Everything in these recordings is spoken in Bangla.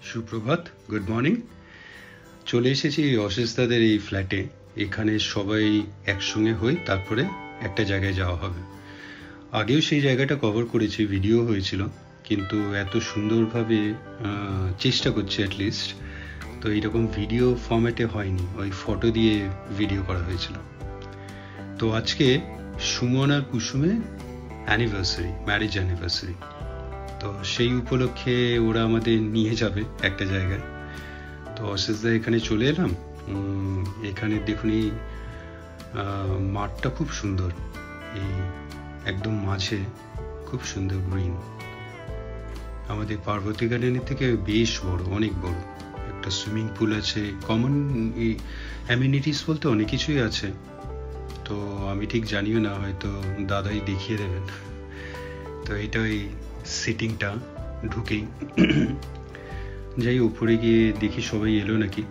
সুপ্রভাত, গুড মর্নিং। চলে এসেছি অশেষ দাদের এই ফ্ল্যাটে। এখানে সবাই একসঙ্গে হই, তারপরে একটা জায়গায় যাওয়া হবে। আগেও সেই জায়গাটা কভার করেছি, ভিডিও হয়েছিল, কিন্তু এত সুন্দরভাবে চেষ্টা করছি অ্যাটলিস্ট, তো এইরকম ভিডিও ফরম্যাটে হয়নি, ওই ফটো দিয়ে ভিডিও করা হয়েছিল। তো আজকে সুমন আর কুসুমে অ্যানিভার্সারি, ম্যারেজ অ্যানিভার্সারি। তো সেই উপলক্ষে ওরা আমাদের নিয়ে যাবে একটা জায়গায়। তো অশেষদা এখানে চলে এলাম। এখানে দেখুন এই মাঠটা খুব সুন্দর, এই একদম মাঝে খুব সুন্দর গ্রিন। আমাদের পার্বতী গার্ডেনের থেকে বেশ বড়, অনেক বড়। একটা সুইমিং পুল আছে, কমন অ্যামিনিটিস বলতে অনেক কিছুই আছে, তো আমি ঠিক জানিও না, হয়তো দাদাই দেখিয়ে দেবেন। তো এটা ওই সিটিংটা ঢুকেই যাই, উপরে গিয়ে দেখি সবাই এলো নাকি।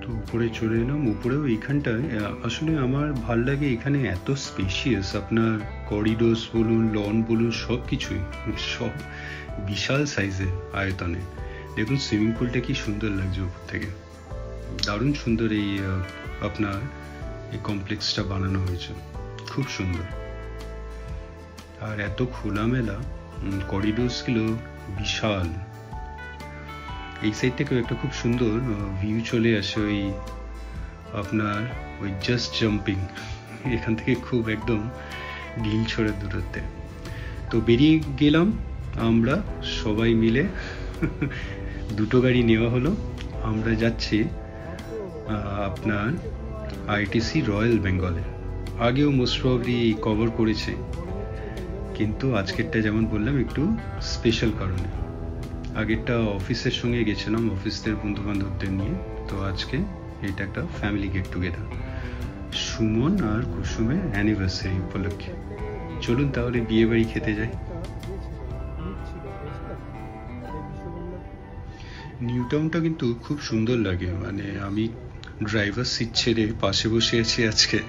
তো উপরে চলে এলাম। উপরেও এইখানটায় আসলে আমার ভাল লাগে, এখানে এত স্পেশিয়াস, আপনার করিডোরস বলুন, লন বলুন, সব কিছুই সব বিশাল সাইজের আয়তনে। দেখুন সুইমিং পুলটা কি সুন্দর লাগছে উপর থেকে, দারুণ সুন্দর। এই আপনার এই কমপ্লেক্সটা বানানো হয়েছে, খুব সুন্দর। আর এত খোলামেলা, করিডোরসগুলো বিশাল। এই সাইড থেকেও একটা খুব সুন্দর ভিউ চলে আসে, ওই আপনার ওই জাস্ট জাম্পিং, এখান থেকে খুব একদম ঢিল ছড়ার দূরত্বে। তো বেরিয়ে গেলাম আমরা সবাই মিলে, দুটো গাড়ি নেওয়া হলো। আমরা যাচ্ছি আপনার আইটিসি রয়্যাল বেঙ্গলে। আগেও মোস্ট প্রবাবলি কভার করেছে, কিন্তু আজকেরটা যেমন বললাম একটু স্পেশাল কারণে। আগেরটা অফিসের সঙ্গে গেছিলাম, অফিসের বন্ধু বান্ধবদের নিয়ে। তো আজকে এটা একটা ফ্যামিলি গেট টুগেদার, সুমন আর কুসুমের অ্যানিভার্সারি উপলক্ষে। চলুন তাহলে বিয়ে বাড়ি খেতে যাই। নিউ টাউনটা কিন্তু খুব সুন্দর লাগে, মানে আমি ড্রাইভার সিট ছেড়ে পাশে বসে আছি আজকে,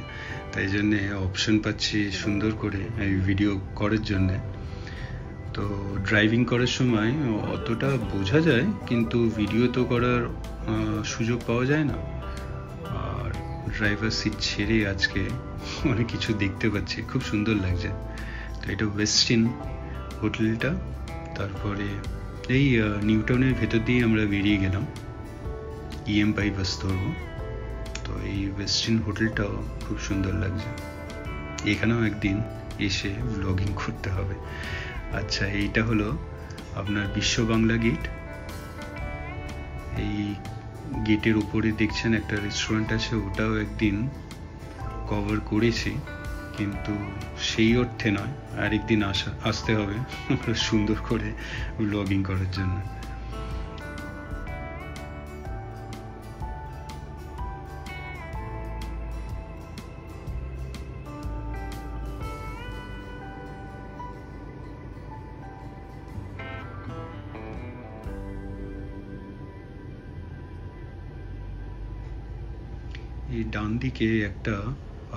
তাই জন্যে অপশন পাচ্ছি সুন্দর করে এই ভিডিও করার জন্যে। তো ড্রাইভিং করার সময় অতটা বোঝা যায়, কিন্তু ভিডিও তো করার সুযোগ পাওয়া যায় না। আর ড্রাইভার সিট ছেড়ে আজকে অনেক কিছু দেখতে পাচ্ছি, খুব সুন্দর লাগছে। তো এটা ওয়েস্টিন হোটেলটা। তারপরে এই নিউ টাউনের ভেতর দিয়ে আমরা বেরিয়ে গেলাম, EM বাইপাস ধরবো। তো এই ওয়েস্টিন হোটেলটাও খুব সুন্দর লাগছে, এখানেও একদিন এসে ব্লগিং করতে হবে। আচ্ছা, এইটা হলো আপনার বিশ্ব বাংলা গেট। এই গেটের উপরে দেখছেন একটা রেস্টুরেন্ট আছে, ওটাও একদিন কভার করেছি, কিন্তু সেই অর্থে নয়, আরেকদিন আসতে হবে সুন্দর করে ব্লগিং করার জন্য। এই ডান দিকে একটা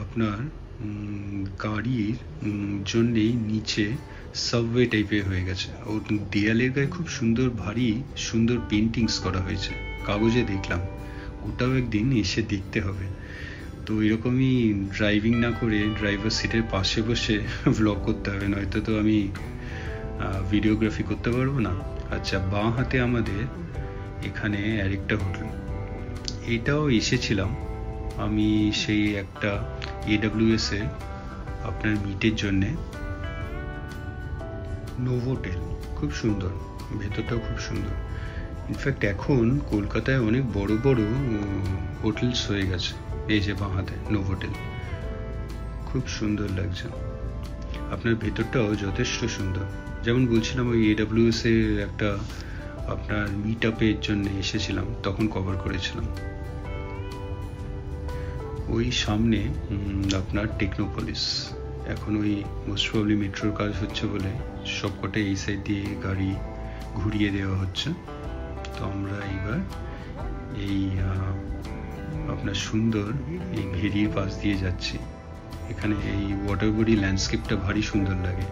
আপনার গাড়ির জন্যেই নিচে সাবওয়ে টাইপের হয়ে গেছে, ও দেয়ালের গায়ে খুব সুন্দর ভারী সুন্দর পেন্টিংস করা হয়েছে, কাগজে দেখলাম। ওটাও একদিন এসে দেখতে হবে। তো এরকমই ড্রাইভিং না করে ড্রাইভার সিটের পাশে বসে ভ্লগ করতে হবে, নয়তো তো আমি ভিডিওগ্রাফি করতে পারবো না। আচ্ছা, বাঁ হাতে আমাদের এখানে আরেকটা হোটেল, এটাও এসেছিলাম আমি সেই একটা AWS এ আপনার মিটের জন্যে। নোভোটেল খুব সুন্দর, ভেতরটাও খুব সুন্দর। ইনফ্যাক্ট এখন কলকাতায় অনেক বড় বড় হোটেলস হয়ে গেছে। এই যে বাঁ হাতে নোভোটেল, খুব সুন্দর লাগছে। আপনার ভেতরটাও যথেষ্ট সুন্দর। যেমন বলছিলাম, ওই AWS এর একটা আপনার মিট আপের জন্য এসেছিলাম, তখন কভার করেছিলাম। ওই সামনে আপনার টেকনোপলিস, এখন ওই মোস্ট প্রবলি মেট্রোর কাজ হচ্ছে বলে সবকটা এই সাইড দিয়ে গাড়ি ঘুরিয়ে দেওয়া হচ্ছে। তো আমরা এইবার এই আপনার সুন্দর এই ভেরির পাশ দিয়ে যাচ্ছি। এখানে এই ওয়াটার বডি ল্যান্ডস্কেপটা ভারী সুন্দর লাগে।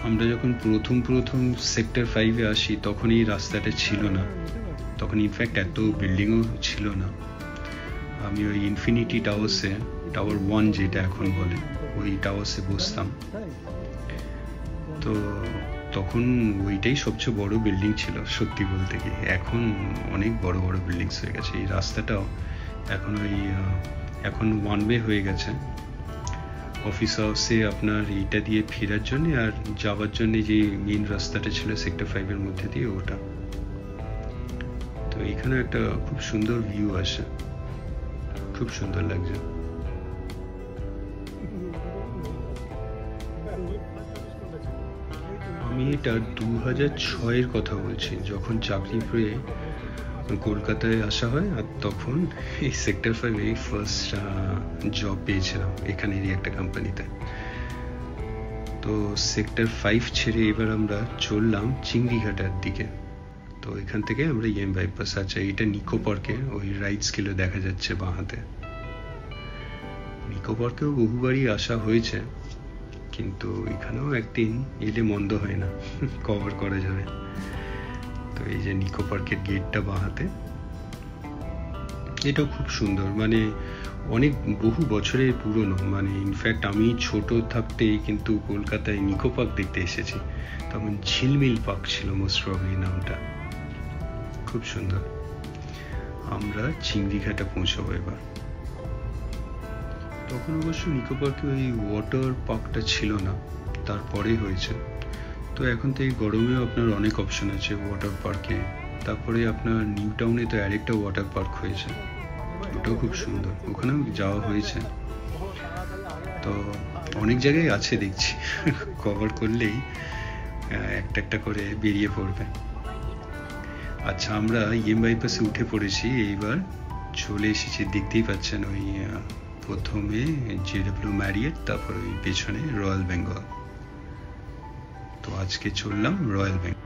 আমরা যখন প্রথম সেক্টর 5-এ আসি তখন এই রাস্তাটা ছিল না, তখন ইনফ্যাক্ট এত বিল্ডিংও ছিল না। আমি ওই ইনফিনিটি টাওয়ার্সে, টাওয়ার 1 যেটা এখন বলে, ওই টাওয়ার্সে বসতাম। তো তখন ওইটাই সবচেয়ে বড় বিল্ডিং ছিল সত্যি বলতে কি। এখন অনেক বড় বড় বিল্ডিংস হয়ে গেছে। এই রাস্তাটাও এখন ওয়ান ওয়ে হয়ে গেছে অফিস হাউসে আপনার এইটা দিয়ে ফেরার জন্য, আর যাওয়ার জন্য যে মেইন রাস্তাটা ছিল সেক্টর 5-এর মধ্যে দিয়ে, ওটা। তো এখানে একটা খুব সুন্দর ভিউ আসে, খুব সুন্দর লাগছে। আমি এটা 2006-এর কথা বলছি, যখন চাকরি পেয়ে কলকাতায় আসা হয়, আর তখন এই সেক্টর 5-এ ফার্স্ট জব পেয়েছিলাম এখানেরই একটা কোম্পানিতে। তো সেক্টর 5 ছেড়ে এবার আমরা চললাম চিংড়িঘাটার দিকে। তো এখান থেকে আমরা ইএম বাইপাস, আচ্ছা এটা নিকো পার্কে ওই রাইডস গুলো দেখা যাচ্ছে বাঁ হাতে। নিকো পার্কেও বহুবারই আসা হয়েছে, কিন্তু এখানেও একদিন এলে মন্দ হয় না, কভার করা যাবে। তো এই যে নিকো পার্কের গেটটা বাঁ হাতে, এটাও খুব সুন্দর, মানে অনেক বহু বছরের পুরনো। মানে ইনফ্যাক্ট আমি ছোট থাকতেই কিন্তু কলকাতায় নিকো পার্ক দেখতে এসেছি, তখন ঝিলমিল পার্ক ছিল মোস্ট প্রবাবলি নামটা। খুব সুন্দর। আমরা চিংড়িঘাটা পৌঁছাবো এবার। তখন অবশ্য নিকো পার্কে ওই ওয়াটার পার্কটা ছিল না, তারপরে হয়েছে। তো এখন তো এই গরমেও আপনার অনেক অপশন আছে ওয়াটার পার্কে। তারপরে আপনার নিউ টাউনে তো আরেকটা ওয়াটার পার্ক হয়েছে, ওটাও খুব সুন্দর, ওখানেও যাওয়া হয়েছে। তো অনেক জায়গায় আছে দেখছি, কভার করলেই একটা একটা করে বেরিয়ে পড়বে। আচ্ছা, আমরা ইএম বাইপাসে উঠে পড়েছি, এইবার চলে এসেছি, দেখতেই পাচ্ছেন ওই প্রথমে JW ম্যারিয়েট, তারপর ওই পেছনে রয়্যাল বেঙ্গল। তো আজকে চললাম রয়্যাল বেঙ্গল।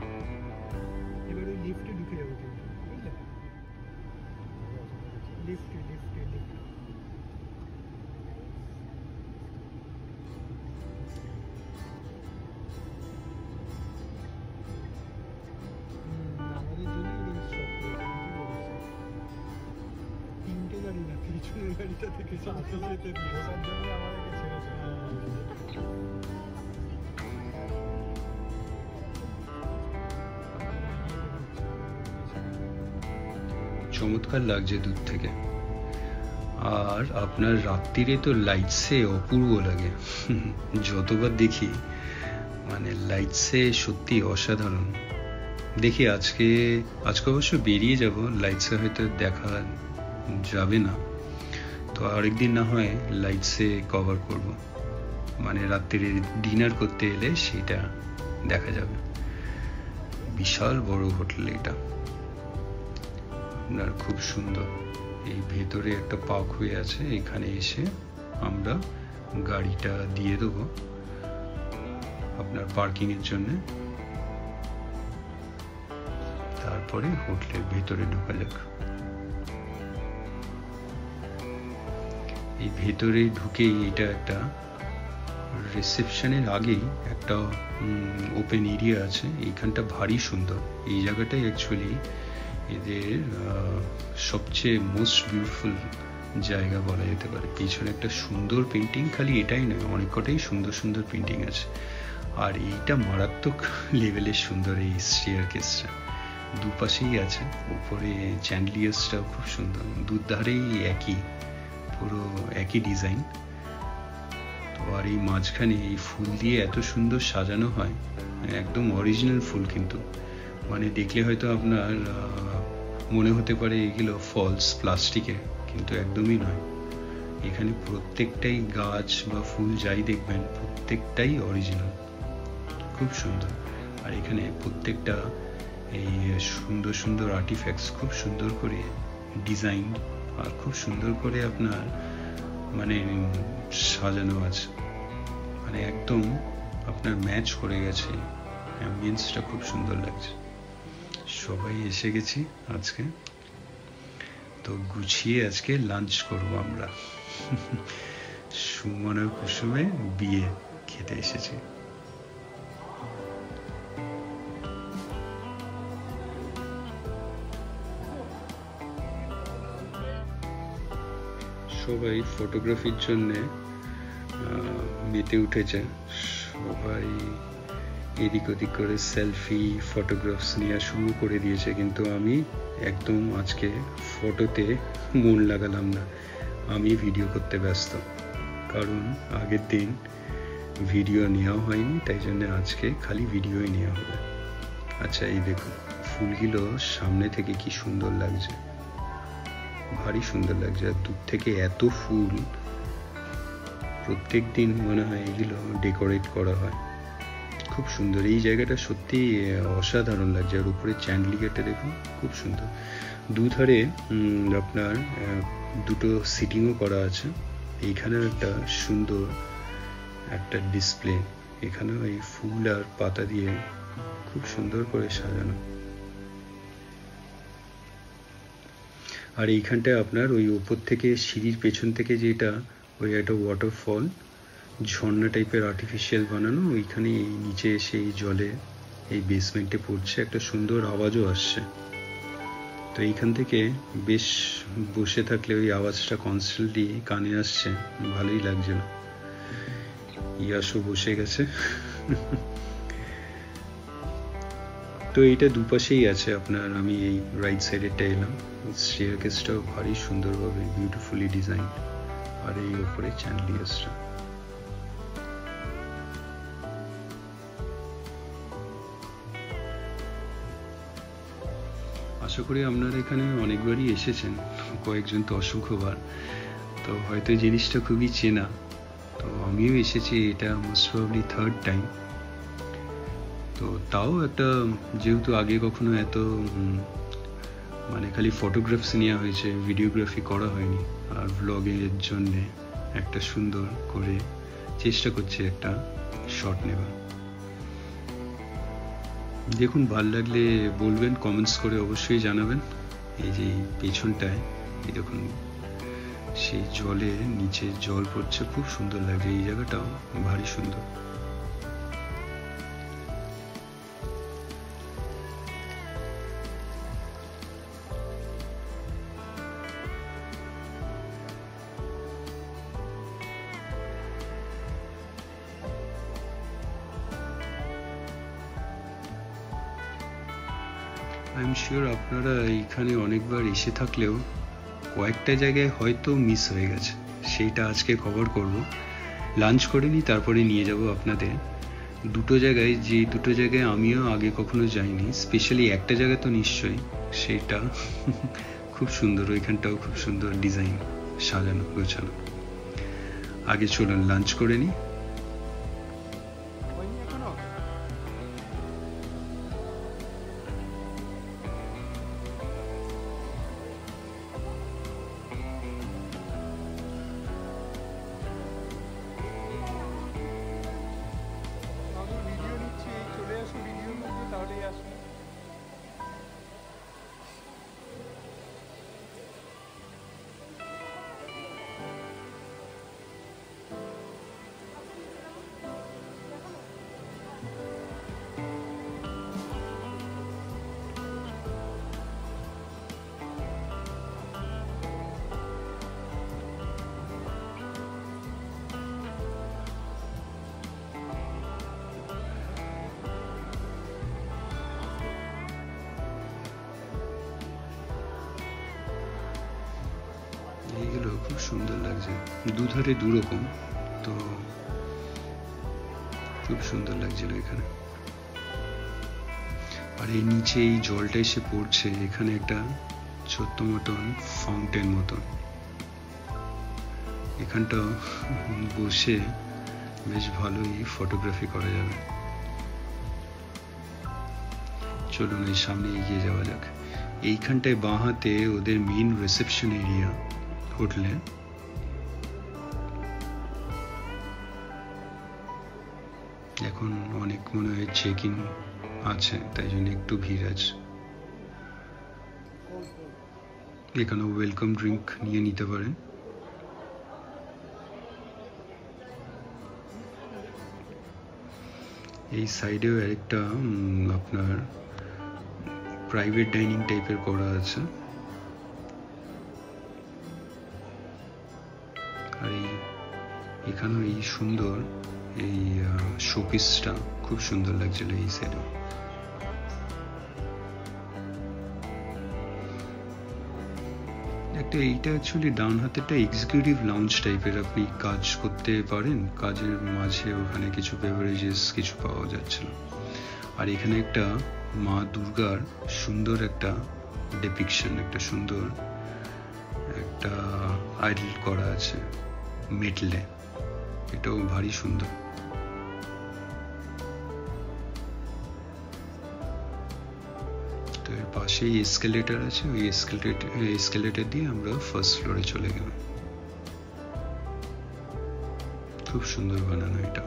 চমৎকার লাগছে দূর থেকে। আর আপনার রাত্রিরে তো লাইটসে অপূর্ব লাগে, যতবার দেখি মানে লাইটসে সত্যি অসাধারণ। দেখি আজকে অবশ্য বেরিয়ে যাব, লাইটসে হয়তো দেখা যাবে না, তো আরেকদিন না হয় লাইটসে কভার করব, মানে রাত্রিরে ডিনার করতে এলে সেটা দেখা যাবে। বিশাল বড় হোটেল এটা, আপনার খুব সুন্দর। এই ভেতরে একটা পার্ক হয়ে আছে, এখানে এসে আমরা গাড়িটা দিয়ে দেবো আপনার পার্কিং এর জন্য, তারপরে হোটেলের ভেতরে ঢোকা যাক। এই ভেতরে ঢুকেই এটা একটা রিসেপশনের আগেই একটা ওপেন এরিয়া আছে, এইখানটা ভারী সুন্দর। এই জায়গাটাই অ্যাকচুয়ালি এদের সবচেয়ে মোস্ট বিউটিফুল জায়গা বলা যেতে পারে। পিছনে একটা সুন্দর পেন্টিং, খালি এটাই নয়, অনেক কটাই সুন্দর সুন্দর পেন্টিং আছে। আর এইটা মারাত্মক লেভেলের সুন্দর, এই স্টেয়ারকেসটা দুপাশেই আছে, উপরে চ্যান্ডলিয়ার্সটাও খুব সুন্দর, দুধারেই পুরো একই ডিজাইন। তো আর এই মাঝখানে এই ফুল দিয়ে এত সুন্দর সাজানো হয়, একদম অরিজিনাল ফুল, কিন্তু মানে দেখলে হয়তো আপনার মনে হতে পারে এগুলো ফলস প্লাস্টিকের, কিন্তু একদমই নয়। এখানে প্রত্যেকটাই গাছ বা ফুল যাই দেখবেন প্রত্যেকটাই অরিজিনাল, খুব সুন্দর। আর এখানে প্রত্যেকটা এই সুন্দর সুন্দর আর্টিফ্যাক্টস খুব সুন্দর করে ডিজাইন আর খুব সুন্দর করে আপনার মানে সাজানো আছে, মানে একদম আপনার ম্যাচ করে গেছে। অ্যাম্বিয়েন্সটা খুব সুন্দর লাগছে। সবাই এসে গেছি আজকে, তো গুছিয়ে আজকে লাঞ্চ করবো আমরা। সুমন আর কুসুমে বিয়ে খেতে এসেছে। সবাই ফটোগ্রাফির জন্য মেতে উঠেছে, সবাই এদিক ওদিক করে সেলফি ফটোগ্রাফস নেওয়া শুরু করে দিয়েছে, কিন্তু আমি একদম আজকে ফটোতে মন লাগালাম না, আমি ভিডিও করতে ব্যস্ত, কারণ আগের দিন ভিডিও নেওয়া হয়নি, তাই জন্য আজকে খালি ভিডিওই নেওয়া হবে। আচ্ছা, এই দেখুন ফুলগুলো সামনে থেকে কি সুন্দর লাগছে, ভারী সুন্দর লাগছে, আর দূর থেকে এত ফুল, প্রত্যেক দিন মনে হয় এগুলো ডেকোরেট করা হয়, খুব সুন্দর। এই জায়গাটা সত্যি অসাধারণ লাগছে, আর উপরে চ্যান্ডলিগেটটা দেখুন খুব সুন্দর। দুধারে আপনার দুটো সিটিংও করা আছে, এইখানেও একটা সুন্দর একটা ডিসপ্লে, এখানেও এই ফুল আর পাতা দিয়ে খুব সুন্দর করে সাজানো। আর এইখানটায় আপনার ওই ওপর থেকে সিঁড়ির পেছন থেকে যেটা ওই একটা ওয়াটারফল, ঝর্ণা টাইপের আর্টিফিশিয়াল বানানো, ওইখানে এই নিচে এসে এই জলে এই বেসমেন্টে পড়ছে, একটা সুন্দর আওয়াজও আসছে। তো এইখান থেকে বেশ বসে থাকলে ওই আওয়াজটা কনস্ট্যান্টলি কানে আসছে, ভালোই লাগছিল। ইয়াসও বসে গেছে। তো এইটা দুপাশেই আছে আপনার, আমি এই রাইট সাইডেরটা এলাম, স্টেয়ারকেসটাও ভারী সুন্দরভাবে বিউটিফুলি ডিজাইন, আর এই উপরে চ্যান্ডলিয়ার্সটা। আশা করি আপনারা এখানে অনেকবারই এসেছেন, কয়েকজন তো অসংখ্যবার, তো হয়তো জিনিসটা খুবই চেনা। তো আমিও এসেছি, এটা মোস্ট প্রবাবলি থার্ড টাইম। তো তাও একটা, যেহেতু আগে কখনো এত মানে খালি ফটোগ্রাফস নেওয়া হয়েছে, ভিডিওগ্রাফি করা হয়নি, আর ব্লগের জন্যে একটা সুন্দর করে চেষ্টা করছি একটা শট নেবার। দেখুন, ভাল লাগলে বলবেন, কমেন্টস করে অবশ্যই জানাবেন। এই যে পেছনটায় এই দেখুন সেই জলে নিচে জল পড়ছে, খুব সুন্দর লাগছে, এই জায়গাটাও ভারী সুন্দর। আই এম শিওর আপনারা এইখানে অনেকবার এসে থাকলেও কয়েকটা জায়গায় হয়তো মিস হয়ে গেছে, সেইটা আজকে কভার করব। লাঞ্চ করে নিই, তারপরে নিয়ে যাব আপনাদের দুটো জায়গায়, যে দুটো জায়গায় আমিও আগে কখনো যাইনি। স্পেশালি একটা জায়গা তো নিশ্চয়ই, সেটা খুব সুন্দর, ওইখানটাও খুব সুন্দর ডিজাইন, সাজানো গোছানো। আগে চলুন লাঞ্চ করে নিই। এইগুলো খুব সুন্দর লাগছে, দুধারে দুরকম, তো খুব সুন্দর লাগছিল এখানে। আর এই নিচে এই জলটা এসে পড়ছে, এখানে একটা ছোট্ট মতন ফাউন্টেন মতন, এখানটা বসে বেশ ভালোই ফটোগ্রাফি করা যাবে। চলুন এই সামনে এগিয়ে যাওয়া যাক। এইখানটায় বাঁ হাতে ওদের মেইন রিসেপশন এরিয়া, হোটেলে। এখন অনেক মনে হয় চেক ইন আছে, তাই জন্য একটু ভিড় আছে। এখানে ওয়েলকাম ড্রিঙ্ক নিয়ে নিতে পারেন। এই সাইডেও আরেকটা আপনার প্রাইভেট ডাইনিং টাইপের করা আছে। আর এখানেও এই সুন্দর এই শোপিসটা খুব সুন্দর লাগছিল এই সাইডে। এইটা অ্যাকচুয়ালি ডান হাতেরটা এক্সিকিউটিভ লাউঞ্জ টাইপের, আপনি কাজ করতে পারেন, কাজের মাঝে ওখানে কিছু বেভারেজেস কিছু পাওয়া যাচ্ছিল। আর এখানে একটা মা দুর্গার সুন্দর একটা ডেপিকশন, একটা সুন্দর একটা আইডল করা আছে মেটলে, এটাও ভারী সুন্দর। তো এর পাশেই এসকেলেটর আছে, ওই এসকেলেটর দিয়ে আমরা ফার্স্ট ফ্লোরে চলে গেলাম। খুব সুন্দর বানানো এটা।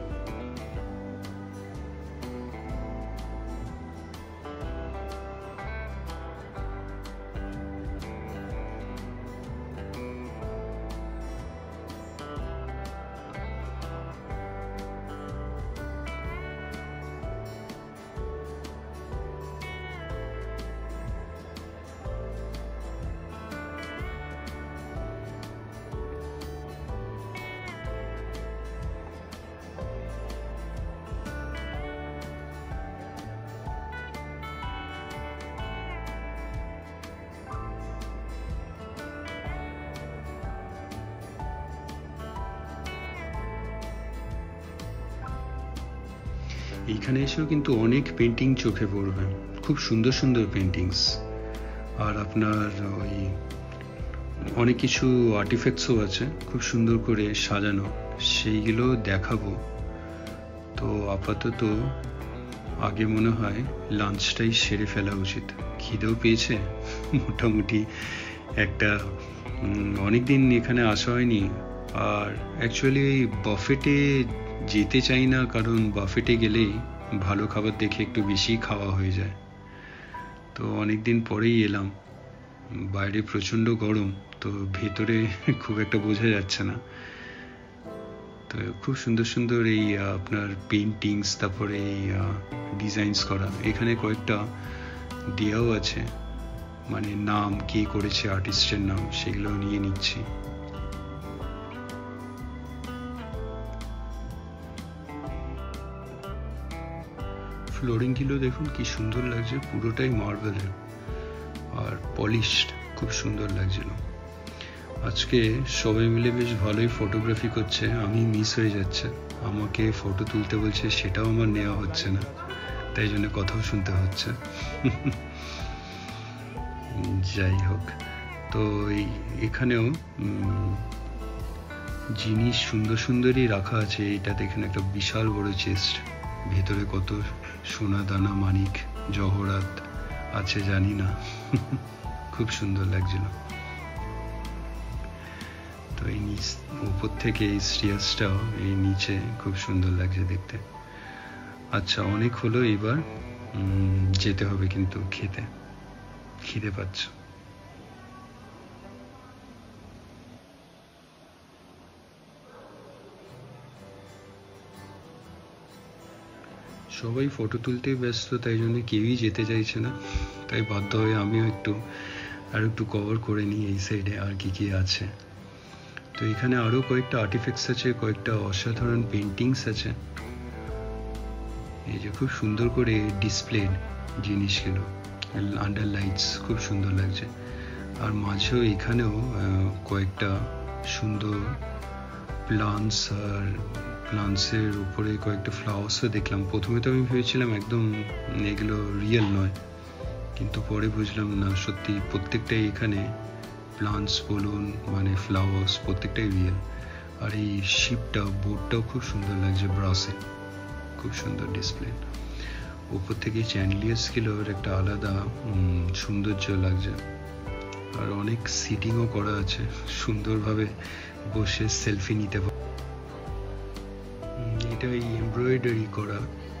এইখানে এসেও কিন্তু অনেক পেন্টিং চোখে পড়বে, খুব সুন্দর সুন্দর পেন্টিংস। আর আপনার ওই অনেক কিছু আর্টিফ্যাক্টসও আছে খুব সুন্দর করে সাজানো, সেইগুলো দেখাবো। তো আপাতত আগে মনে হয় লাঞ্চটাই সেরে ফেলা উচিত, খিদেও পেয়েছে মোটামুটি। একটা অনেকদিন এখানে আসা হয়নি। আর অ্যাকচুয়ালি ওই বাফেটে যেতে চাই না, কারণ বাফেটে গেলেই ভালো খাবার দেখে একটু বেশি খাওয়া হয়ে যায়। তো অনেকদিন পরেই এলাম, বাইরে প্রচণ্ড গরম, তো ভেতরে খুব একটা বোঝা যাচ্ছে না। তো খুব সুন্দর সুন্দর এই আপনার পেন্টিংস, তারপরে এই ডিজাইনস করা, এখানে কয়েকটা দেওয়াও আছে, মানে নাম কে করেছে, আর্টিস্টের নাম, সেগুলো নিয়ে নিচ্ছি। ফ্লোরিংগুলো দেখুন কি সুন্দর লাগছে, পুরোটাই মার্বেলের আর পলিশড, খুব সুন্দর লাগছিল। আজকে সবাই মিলে বেশ ভালোই ফটোগ্রাফি করছে, আমি মিস হয়ে যাচ্ছে, আমাকে ফটো তুলতে বলছে, সেটাও আমার নেওয়া হচ্ছে না, তাই জন্য কথাও শুনতে হচ্ছে। যাই হোক, তো এখানেও জিনিস সুন্দর সুন্দরই রাখা আছে। এটা দেখেন একটা বিশাল বড় চেস্ট, ভেতরে কত সোনা দানা মানিক জহরাত আছে জানি না, খুব সুন্দর লাগছিল। তো এই নিচ উপর থেকে এই স্টেয়ার্সটাও এই নিচে খুব সুন্দর লাগছে দেখতে। আচ্ছা, অনেক হলো, এবার যেতে হবে কিন্তু খেতে, খিদে পাচ্ছে। সবাই ফটো তুলতে ব্যস্ত, তাই জন্য কেউই যেতে চাইছে না, তাই বাধ্য হয়ে আমিও একটু কভার করে নিই এই সাইডে আর কি কি আছে। তো এখানে আরো কয়েকটা আর্টিফ্যাক্টস আছে, কয়েকটা অসাধারণ পেন্টিংস আছে, এই যে খুব সুন্দর করে ডিসপ্লেড জিনিসগুলো আন্ডার লাইটস, খুব সুন্দর লাগছে। আর মাঝেও এখানেও কয়েকটা সুন্দর প্লান্টস, আর প্লান্টসের উপরে কয়েকটা ফ্লাওয়ার্সও দেখলাম। প্রথমে তো আমি ভেবেছিলাম একদম এগুলো রিয়েল নয়, কিন্তু পরে বুঝলাম না, সত্যি প্রত্যেকটাই এখানে প্লান্টস বলুন মানে ফ্লাওয়ার্স প্রত্যেকটাই রিয়েল। আর এই শিপটা, বোর্ডটাও খুব সুন্দর লাগছে, ব্রাসে খুব সুন্দর ডিসপ্লে। উপর থেকে চ্যান্ডলিয়ার্সগুলোর একটা আলাদা সৌন্দর্য লাগছে। আর অনেক সিটিংও করা আছে, সুন্দরভাবে বসে সেলফি নিতে পারে। এটা এই এমব্রয়ডারি করা,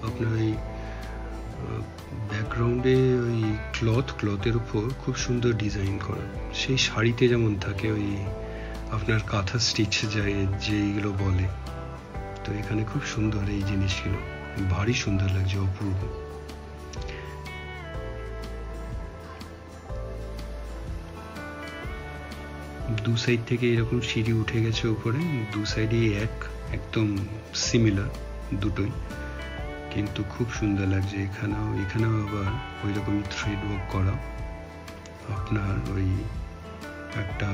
আপনার ওই ব্যাকগ্রাউন্ডে ওই ক্লথের উপর খুব সুন্দর ডিজাইন করা, সেই শাড়িতে যেমন থাকে ওই আপনার কাঁথা স্টিচ যায় যেইগুলো বলে, তো এখানে খুব সুন্দর এই জিনিসগুলো। ভারী সুন্দর লাগছে, অপূর্ব। দু সাইড থেকে এরকম সিঁড়ি উঠে গেছে উপরে, দু সাইডে একদম সিমিলার দুটোই, কিন্তু খুব সুন্দর লাগছে। এখানেও আবার ওই রকম থ্রেড ওয়ার্ক করা আপনার ওই একটা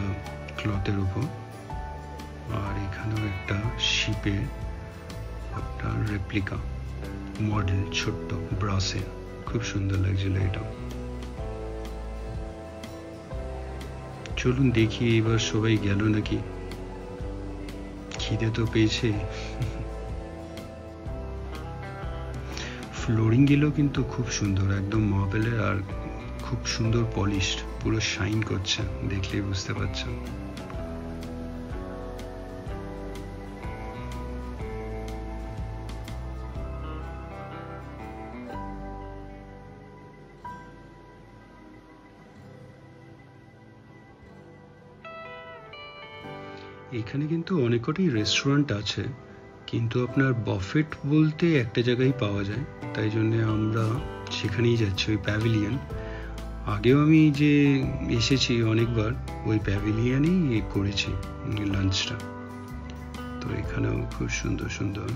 ক্লথের উপর, আর এখানেও একটা শিপের আপনার রেপ্লিকা মডেল ছোট্ট ব্রাসের, খুব সুন্দর লাগছিল এটা। চলুন দেখি এবার সবাই গেল নাকি, খিদে তো পেয়েছে। ফ্লোরিং গুলো কিন্তু খুব সুন্দর, একদম মার্বেলের, আর খুব সুন্দর পলিশড, পুরো শাইন করছে, দেখলেই বুঝতে পারছেন। এখানে কিন্তু অনেক কটাই রেস্টুরেন্ট আছে, কিন্তু আপনার বাফেট বলতে একটা জায়গায় পাওয়া যায়, তাই জন্য আমরা সেখানেই যাচ্ছি, ওই প্যাভিলিয়ন। আগেও আমি যে এসেছি অনেকবার, ওই প্যাভিলিয়নেই করেছি লাঞ্চটা। তো এখানেও খুব সুন্দর সুন্দর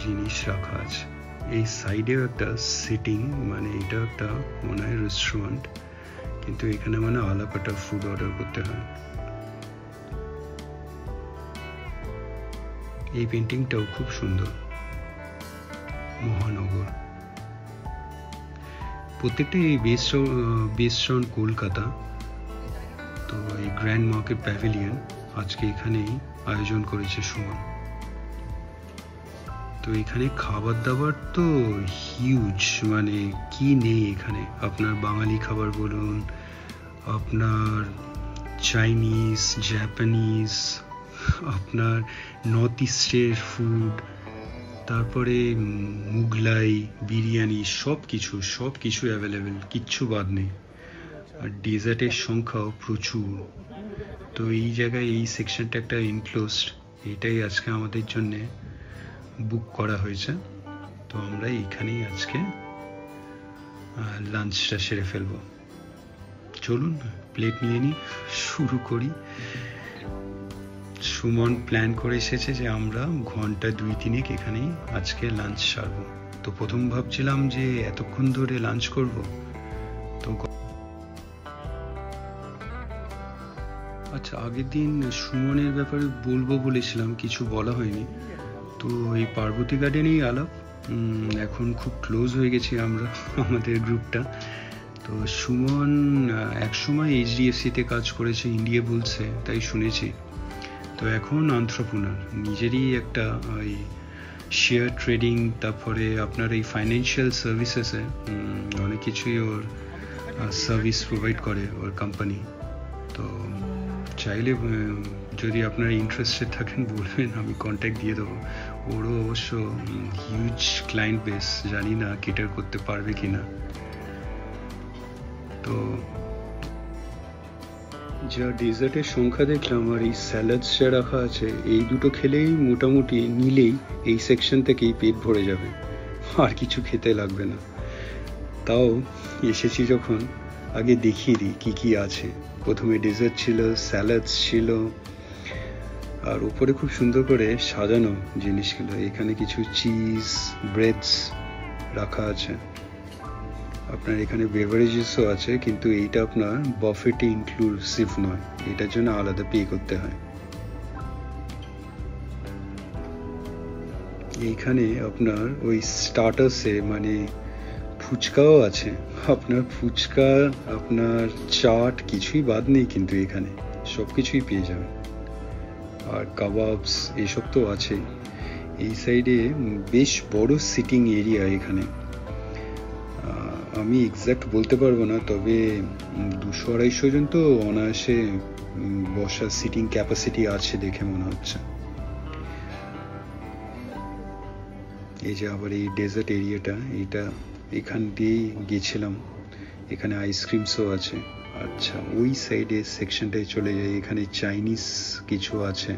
জিনিস রাখা আছে। এই সাইডেও একটা সিটিং, মানে এটা একটা মনে হয় রেস্টুরেন্ট, কিন্তু এখানে মানে আলাপাটা ফুড অর্ডার করতে হয়। এই পেন্টিংটাও খুব সুন্দর, মহানগর। প্রত্যেকটা এই বেসড অন কলকাতা। তো এই গ্র্যান্ড মার্কেট প্যাভিলিয়ন আজকে এখানেই আয়োজন করেছে সুমন। তো এখানে খাবার দাবার তো হিউজ, মানে কি নেই এখানে। আপনার বাঙালি খাবার বলুন, আপনার চাইনিজ, জাপানিজ, আপনার নর্থ ইস্টের ফুড, তারপরে মুঘলাই, বিরিয়ানি, সব কিছু অ্যাভেলেবেল, কিচ্ছু বাদ নেই। আর ডেজার্টের সংখ্যাও প্রচুর। তো এই জায়গায় এই সেকশনটা একটা এনক্লোজড, এটাই আজকে আমাদের জন্যে বুক করা হয়েছে। তো আমরা এইখানেই আজকে লাঞ্চটা সেরে ফেলবো। চলুন প্লেট নিয়ে নিই, শুরু করি। সুমন প্ল্যান করে এসেছে যে আমরা ঘন্টা 2-3 এখানেই আজকে লাঞ্চ সারবো। তো প্রথম ভাবছিলাম যে এতক্ষণ ধরে লাঞ্চ করব, তো আচ্ছা আগের দিন সুমনের ব্যাপারে বলবো বলেছিলাম, কিছু বলা হয়নি। তো এই পার্বতী গার্ডেনেই আলাপ, এখন খুব ক্লোজ হয়ে গেছি আমরা, আমাদের গ্রুপটা। তো সুমন একসময় HDFC-তে কাজ করেছে, ইন্ডিয়া বলছে, তাই শুনেছি। তো এখন এন্টারপ্রেনার, নিজেরই একটা ওই শেয়ার ট্রেডিং, তারপরে আপনার এই ফাইন্যান্সিয়াল সার্ভিসেসে অনেক কিছুই ওর সার্ভিস প্রোভাইড করে ওর কোম্পানি। তো চাইলে যদি আপনারা ইন্টারেস্টেড থাকেন বলবেন, আমি কন্ট্যাক্ট দিয়ে দেবো। ওরও অবশ্য হিউজ ক্লায়েন্ট বেস, জানি না কেটার করতে পারবে কিনা। তো যা ডেজার্টের সংখ্যা দেখলাম আর এই স্যালাডস যা রাখা আছে, এই দুটো খেলেই মোটামুটি নিলেই এই সেকশন থেকেই পেট ভরে যাবে, আর কিছু খেতে লাগবে না। তাও এসেছি যখন, আগে দেখিয়ে দিই কি কি আছে। প্রথমে ডেজার্ট ছিল, স্যালাডস ছিল, আর উপরে খুব সুন্দর করে সাজানো জিনিসগুলো। এখানে কিছু চিজ, ব্রেডস রাখা আছে। আপনার এখানে বেভারেজেসও আছে, কিন্তু এইটা আপনার বাফেটে ইনক্লুসিভ নয়, এটার জন্য আলাদা পে করতে হয়। এইখানে আপনার ওই স্টার্টার্সে মানে ফুচকাও আছে। আপনার ফুচকা, আপনার চাট, কিছুই বাদ নেই, কিন্তু এখানে সব কিছুই পেয়ে যাবেন। আর কাবাবস এসব তো আছেই। এই সাইডে বেশ বড় সিটিং এরিয়া এখানে, আমি এক্স্যাক্ট বলতে পারবো না, তবে 200-250 জন তো অনায়াসে বসার সিটিং ক্যাপাসিটি আছে দেখে মনে হচ্ছে। এই যে আবার এই ডেজার্ট এরিয়াটা, এইটা এখান দিয়েই গেছিলাম। এখানে আইসক্রিমসও আছে। আচ্ছা ওই সাইডে সেকশনটায় চলে যাই, এখানে চাইনিজ কিছু আছে।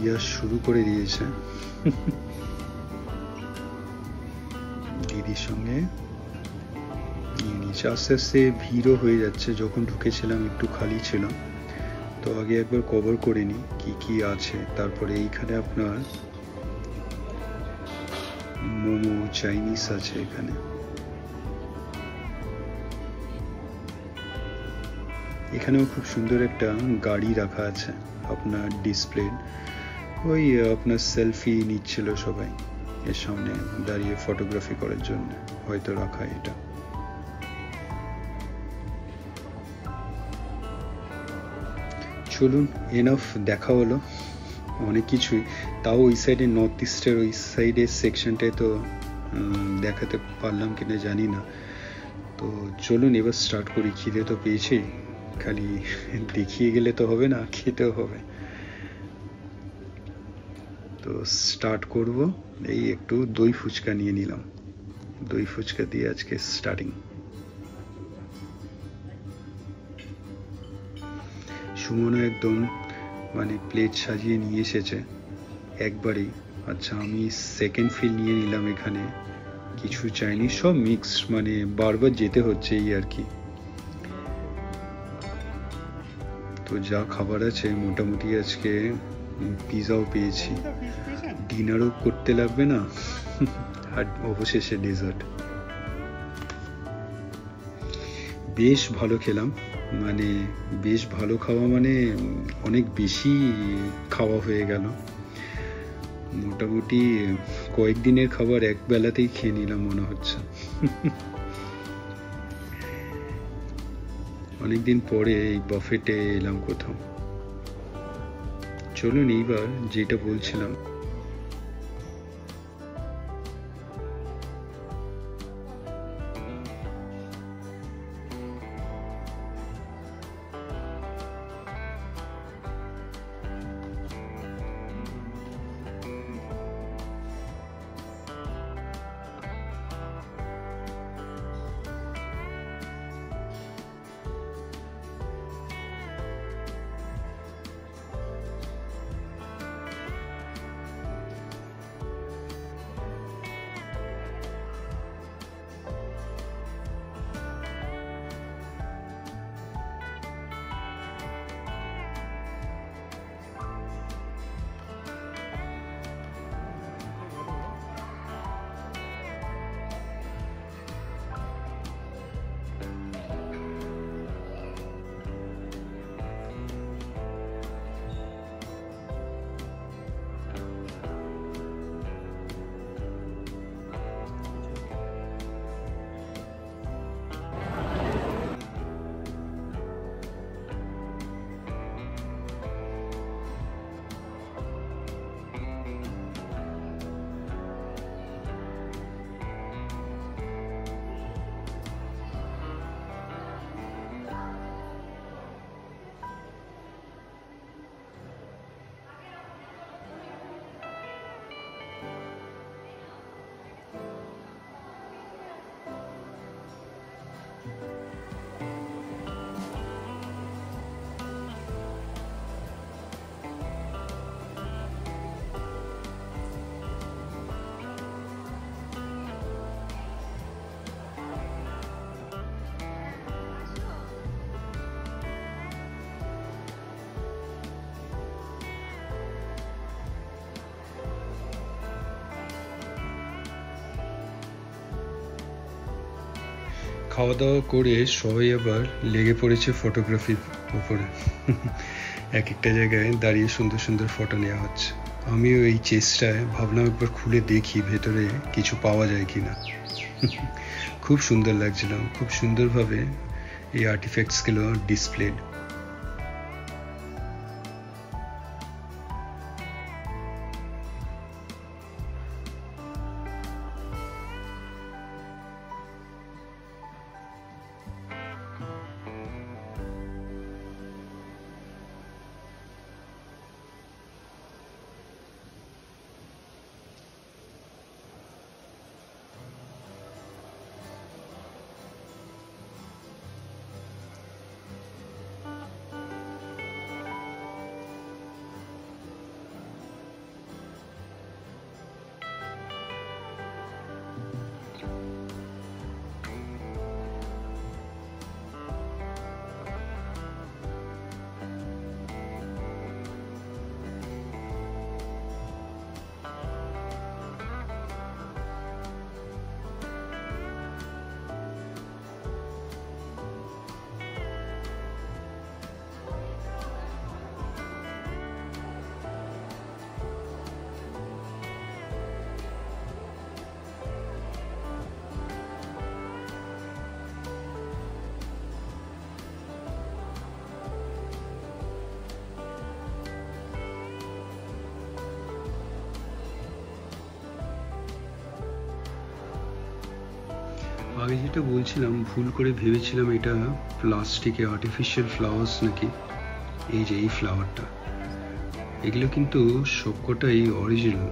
ইয়া শুরু করে দিয়েছে দিদির সঙ্গে নিয়ে নিয়েছে। আস্তে আস্তে ভিড়ও হয়ে যাচ্ছে। যখন ঢুকেছিলাম একটু খালি ছিল, তো আগে একবার কভার করে নি কি কি আছে। তারপরে এইখানে আপনার মোমো, চাইনিজ আছে এখানে। এখানেও খুব সুন্দর একটা গাড়ি রাখা আছে আপনার ডিসপ্লে। ওই আপনার সেলফি নিচ্ছিল সবাই এর সামনে দাঁড়িয়ে ফটোগ্রাফি করার জন্য হয়তো রাখা এটা। চলুন, এনাফ দেখা হলো অনেক কিছুই। তাও ওই সাইডে নর্থ ইস্টের ওই সাইডের সেকশনটায় তো দেখাতে পারলাম কিনা জানি না। তো চলুন এবার স্টার্ট করি। খিদে তো পেয়েছি, খালি দেখিয়ে গেলে তো হবে না, খেতেও হবে। তো স্টার্ট করব। এই একটু দই ফুচকা নিয়ে নিলাম। দই ফুচকা দিয়ে আজকে স্টার্টিং। সুমনও একদম মানে প্লেট সাজিয়ে নিয়ে এসেছে একবারেই। আচ্ছা, আমি সেকেন্ড ফিল নিয়ে নিলাম এখানে। কিছু চাইনিজ, সব মিক্সড, মানে বারবার যেতে হচ্ছে এই আর কি। তো যা খাবার আছে মোটামুটি আজকে পিজাও পেয়েছি, ডিনারও করতে লাগবে না, আর অবশেষে ডেজার্ট। বেশ ভালো খেলাম, মানে বেশ ভালো খাওয়া মানে অনেক বেশি খাওয়া হয়ে গেল। মোটামুটি কয়েকদিনের খাবার এক বেলাতেই খেয়ে নিলাম মনে হচ্ছে। অনেকদিন পরে এই বাফেটে এলাম কোথাও। চলুন এইবার যেটা বলছিলাম, খাওয়া দাওয়া করে সবাই আবার লেগে পড়েছে ফটোগ্রাফির উপরে। এক একটা জায়গায় দাঁড়িয়ে সুন্দর সুন্দর ফটো নেওয়া হচ্ছে। আমিও এই চেষ্টায় ভাবলাম একবার খুলে দেখি ভেতরে কিছু পাওয়া যায় কিনা। খুব সুন্দর লাগছিল, খুব সুন্দরভাবে এই আর্টিফ্যাক্টসগুলো ডিসপ্লেড। আগে যেটা বলছিলাম, ভুল করে ভেবেছিলাম এটা প্লাস্টিকে আর্টিফিশিয়াল ফ্লাওয়ার্স নাকি। এই যে এই ফ্লাওয়ারটা, এগুলো কিন্তু সবকটাই অরিজিনাল।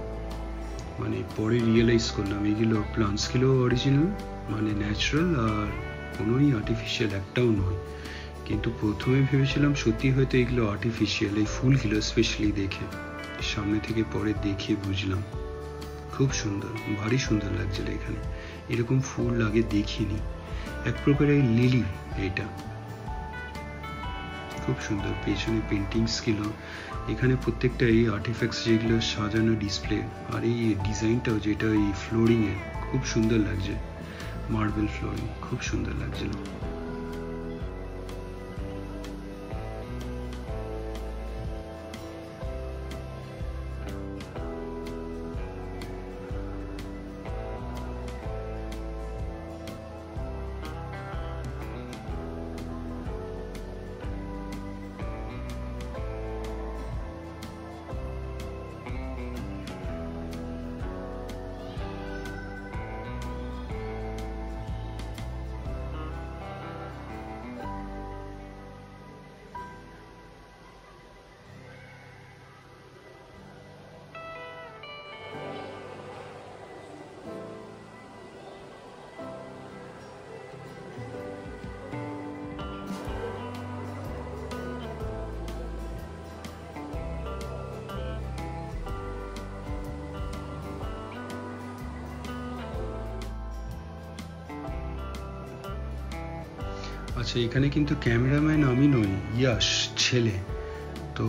মানে পরে রিয়েলাইজ করলাম এগুলো প্লান্টসগুলো অরিজিনাল, মানে ন্যাচারাল, আর কোনোই আর্টিফিশিয়াল একটাও নয়। কিন্তু প্রথমে ভেবেছিলাম সত্যি হয়তো এগুলো আর্টিফিশিয়াল, এই ফুলগুলো স্পেশালি দেখে। সামনে থেকে পরে দেখে বুঝলাম খুব সুন্দর, ভারী সুন্দর লাগছিল এখানে। এরকম ফুল আগে দেখিনি, এক প্রকারের লিলি এটা। খুব সুন্দর পেছনে পেন্টিংস গুলো, এখানে প্রত্যেকটা এই আর্টিফ্যাক্টস যেগুলো সাজানো ডিসপ্লে, আর এই ডিজাইনটাও যেটা এই ফ্লোরিং এর খুব সুন্দর লাগছে, মার্বেল ফ্লোরিং খুব সুন্দর লাগছিল। আচ্ছা, এখানে কিন্তু ক্যামেরাম্যান আমি নই, ইয়াশ ছেলে। তো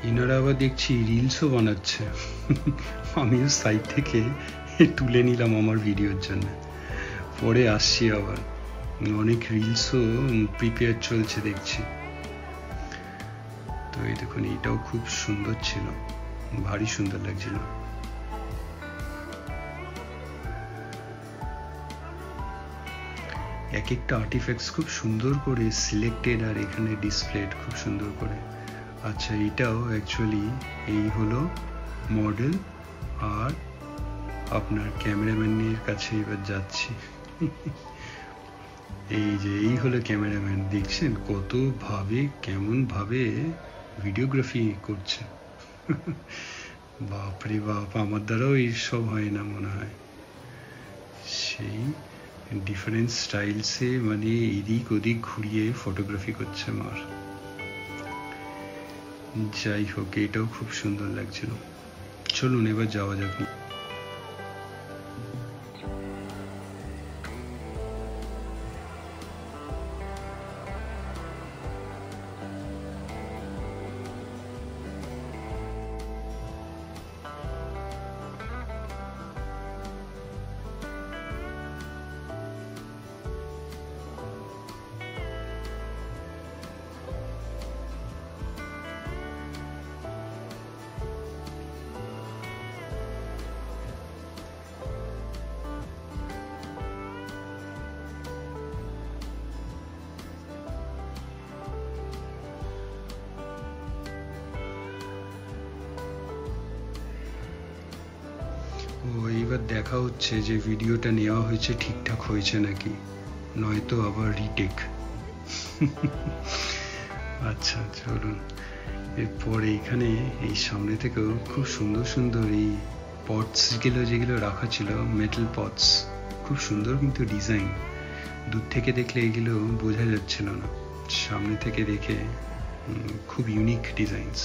এনারা আবার দেখছি রিলসও বানাচ্ছে। আমিও সাইড থেকে তুলে নিলাম আমার ভিডিওর জন্য, পরে আসছি আবার। অনেক রিলসও প্রিপেয়ার চলছে দেখছি। তো এই দেখুন, এটাও খুব সুন্দর ছিল, ভারী সুন্দর লাগছিল। এক একটা আর্টিফ্যাক্টস খুব সুন্দর করে সিলেক্টেড, আর এখানে ডিসপ্লেড খুব সুন্দর করে। আচ্ছা, এটাও অ্যাকচুয়ালি এই হলো মডেল, আর আপনার ক্যামেরাম্যানের কাছে এবার যাচ্ছি। এই যে এই হলো ক্যামেরাম্যান, দেখছেন কত ভাবে কেমন ভাবে ভিডিওগ্রাফি করছে। বাপরে বাপ, আমার দ্বারাও এইসব হয় না মনে হয়। সেই ডিফারেন্ট স্টাইলসে মানে এদিক ওদিক ঘুরিয়ে ফটোগ্রাফি করছে আমার। যাই হোক, এটাও খুব সুন্দর লাগছিল। চলুন এবার যাওয়া যাক। এইবার দেখা হচ্ছে যে ভিডিওটা নেওয়া হয়েছে ঠিকঠাক হয়েছে নাকি, নয়তো আবার রিটেক। আচ্ছা চলুন, এরপরে এখানে এই সামনে থেকেও খুব সুন্দর সুন্দর এই পটস গুলো যেগুলো রাখা ছিল, মেটাল পটস, খুব সুন্দর কিন্তু ডিজাইন। দূর থেকে দেখলে এগুলো বোঝা যাচ্ছিল না, সামনে থেকে দেখে খুব ইউনিক ডিজাইনস।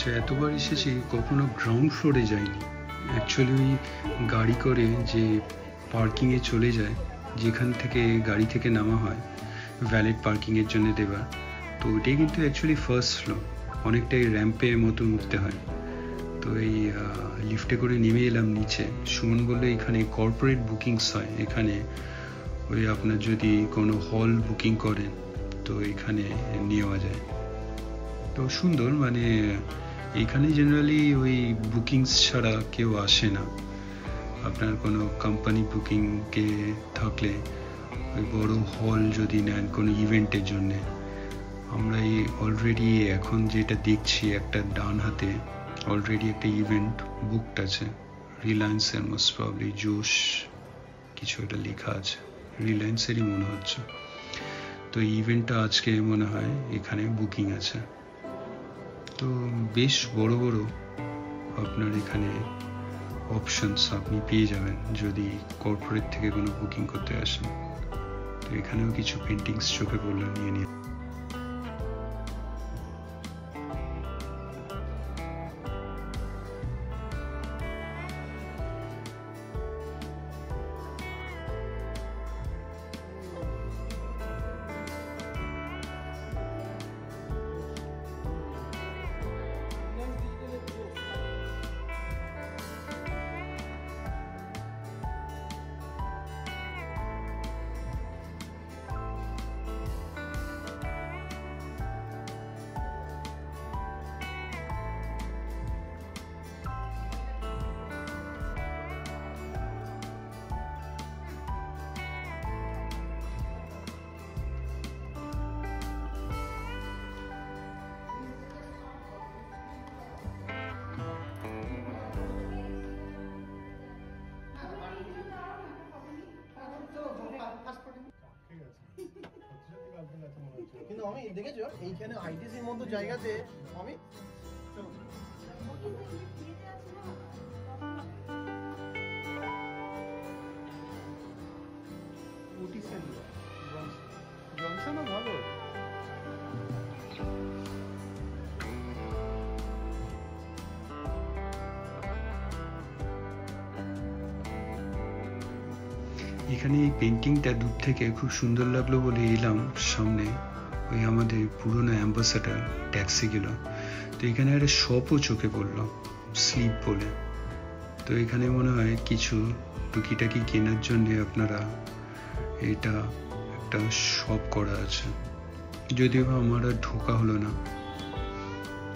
আচ্ছা, এতবার এসেছি কখনো গ্রাউন্ড ফ্লোরে যাইনি। অ্যাকচুয়ালি ওই গাড়ি করে যে পার্কিংয়ে চলে যায়, যেখান থেকে গাড়ি থেকে নামা হয় ভ্যালিড পার্কিংয়ের জন্য দেবার, তো ওইটাই কিন্তু অ্যাকচুয়ালি ফার্স্ট ফ্লোর, অনেকটাই র্যাম্পের মতন উঠতে হয়। তো এই লিফটে করে নেমে এলাম নিচে। সুমন বললো এখানে কর্পোরেট বুকিংস হয়, এখানে ওই আপনার যদি কোনো হল বুকিং করেন তো এখানে নেওয়া যায়। তো সুন্দর, মানে এখানে জেনারেলি ওই বুকিংস ছাড়া কেউ আসে না। আপনার কোনো কোম্পানি বুকিংকে থাকলে ওই বড় হল যদি নেন কোনো ইভেন্টের জন্যে, আমরা এই অলরেডি এখন যেটা দেখছি একটা ডান হাতে অলরেডি একটা ইভেন্ট বুকড আছে রিলায়েন্সের, মোস্ট প্রবলি জোশ কিছু একটা লেখা আছে, রিলায়েন্সেরই মনে হচ্ছে। তো এই ইভেন্টটা আজকে মনে হয় এখানে বুকিং আছে। তো বেশ বড় বড় আপনার এখানে অপশনস আপনি পেয়ে যাবেন যদি কর্পোরেট থেকে কোনো বুকিং করতে আসেন। তো এখানেও কিছু পেন্টিংস চোখে পড়লো, নিয়ে নিয়ে। কিন্তু আমি দেখেছো এইখানে আইটিসির মতো জায়গাতে আমি জনসনও ভালো। এখানে এই পেন্টিংটা দূর থেকে খুব সুন্দর লাগলো বলে এলাম সামনে। ওই আমাদের পুরনো অ্যাম্বাসাডার ট্যাক্সিগুলো, তো এখানে একটা শপও চোখে পড়লো, স্লিপ বলে। তো এখানে মনে হয় কিছু টুকিটাকি কেনার জন্য আপনারা এটা একটা শপ করা আছে, যদিও আমার আর ঢোকা হলো না।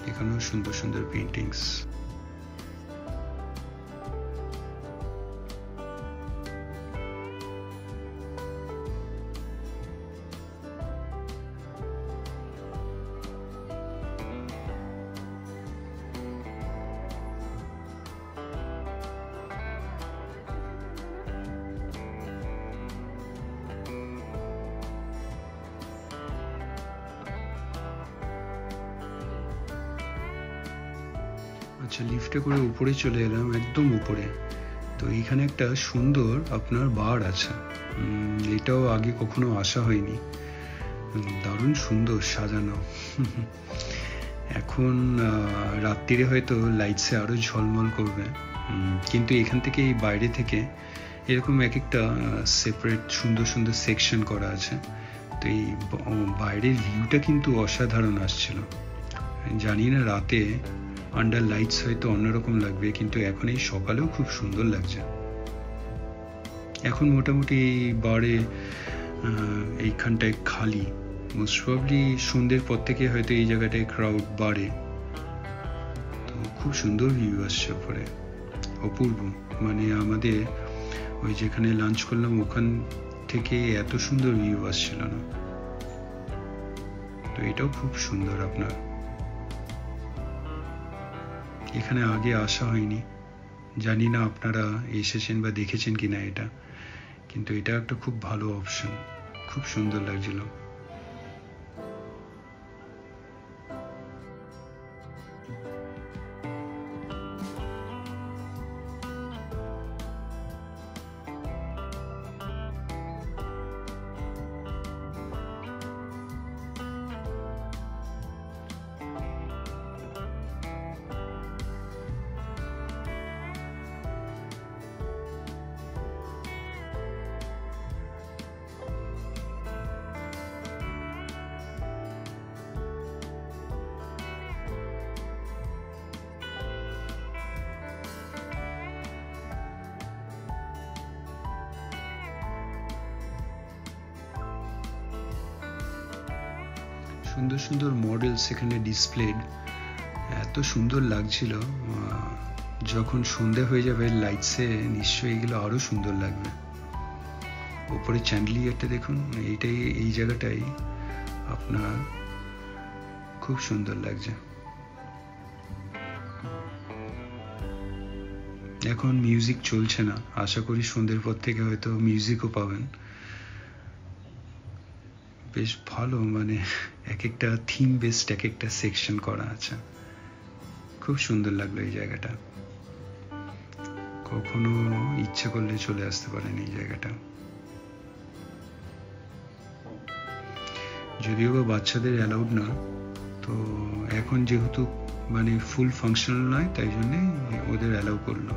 এখানেও সুন্দর সুন্দর পেন্টিংস। আচ্ছা, লিফটে করে উপরে চলে এলাম, একদম উপরে। তো এইখানে একটা সুন্দর আপনার বার আছে, এটাও আগে কখনো আসা হয়নি, দারুণ সুন্দর সাজানো। এখন রাত্রিরে হয়তো লাইটসে আরো ঝলমল করবে, কিন্তু এখান থেকে এই বাইরে থেকে এরকম এক একটা সেপারেট সুন্দর সুন্দর সেকশন করা আছে। তো এই বাইরের ভিউটা কিন্তু অসাধারণ আসছিল। জানি না রাতে আন্ডার লাইটস হয়তো অন্যরকম লাগবে, কিন্তু এখন এই সকালেও খুব সুন্দর লাগছে। এখন মোটামুটি এই বারে এইখানটায় খালি, মোস্ট প্রবলি সন্ধ্যের পর থেকে হয়তো এই জায়গাটায় ক্রাউড বাড়ে। তো খুব সুন্দর ভিউ আসছে উপরে, অপূর্ব। মানে আমাদের ওই যেখানে লাঞ্চ করলাম ওখান থেকে এত সুন্দর ভিউ আসছিল না। তো এটাও খুব সুন্দর। আপনার এখানে আগে আসা হয়নি, জানি না আপনারা এসেছেন বা দেখেছেন কিনা এটা, কিন্তু এটা একটা খুব ভালো অপশন, খুব সুন্দর লাগছিল। সুন্দর সুন্দর মডেলস এখানে ডিসপ্লেড, এত সুন্দর লাগছিল। যখন সন্ধে হয়ে যাবে লাইটসে নিশ্চয়ই এগুলো আরো সুন্দর লাগবে। উপরে চ্যান্ডেলিয়ারটা দেখুন, এই জায়গাটাই আপনার খুব সুন্দর লাগছে। এখন মিউজিক চলছে না, আশা করি সন্ধ্যের পর থেকে হয়তো মিউজিকও পাবেন। বেশ ভালো, মানে এক একটা থিম বেসড এক একটা সেকশন করা আছে, খুব সুন্দর লাগলো এই জায়গাটা। কখনো ইচ্ছে করলে চলে আসতে পারেন এই জায়গাটা। যদিও বা বাচ্চাদের অ্যালাউড না, তো এখন যেহেতু মানে ফুল ফাংশনাল নয়, তাই জন্যে ওদের অ্যালাউ করলো।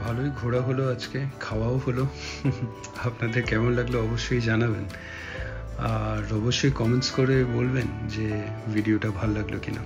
ভালোই ঘোরা হলো আজকে, খাওয়াও হলো। আপনাদের কেমন লাগলো অবশ্যই জানাবেন, আর অবশ্যই কমেন্টস করে বলবেন যে ভিডিওটা ভালো লাগলো কিনা।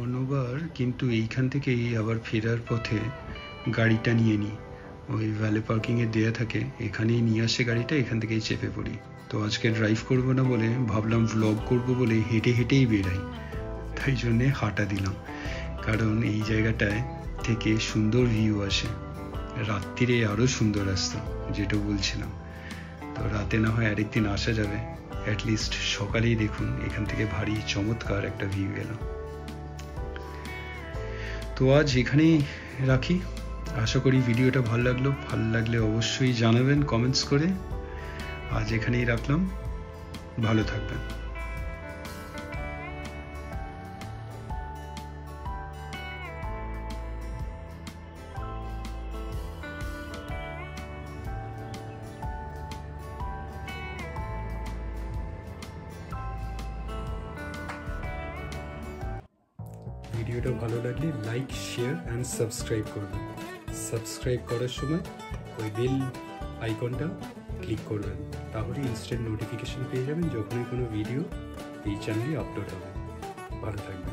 অন্যবার কিন্তু এইখান থেকেই আবার ফেরার পথে গাড়িটা নিয়ে নিই, ওই ভ্যালে পার্কিংয়ে দেয়া থাকে, এখানেই নিয়ে আসে গাড়িটা, এখান থেকেই চেপে পড়ি। তো আজকে ড্রাইভ করব না বলে ভাবলাম ভ্লগ করব বলে হেঁটে হেঁটেই বেরাই, তাই জন্যে হাঁটা দিলাম, কারণ এই জায়গাটায় থেকে সুন্দর ভিউ আসে। রাত্রিরে আরও সুন্দর আসতো, যেটা বলছিলাম। তো রাতে না হয় আরেকদিন আসা যাবে, অ্যাটলিস্ট সকালেই দেখুন এখান থেকে ভারী চমৎকার একটা ভিউ এলো। তো আজ এখানেই রাখি, আশা করি ভিডিওটা ভালো লাগলো। ভালো লাগলে অবশ্যই জানাবেন কমেন্টস করে। আজ এখানেই রাখলাম, ভালো থাকবেন। ভিডিওটা ভালো লাগলে লাইক, শেয়ার অ্যান্ড সাবস্ক্রাইব করবেন। সাবস্ক্রাইব করার সময় ওই বেল আইকনটা ক্লিক করবেন, তাহলে ইনস্ট্যান্ট নোটিফিকেশন পেয়ে যাবেন যখনই কোনো ভিডিও এই চ্যানেলে আপলোড হবে। ভালো থাকবেন।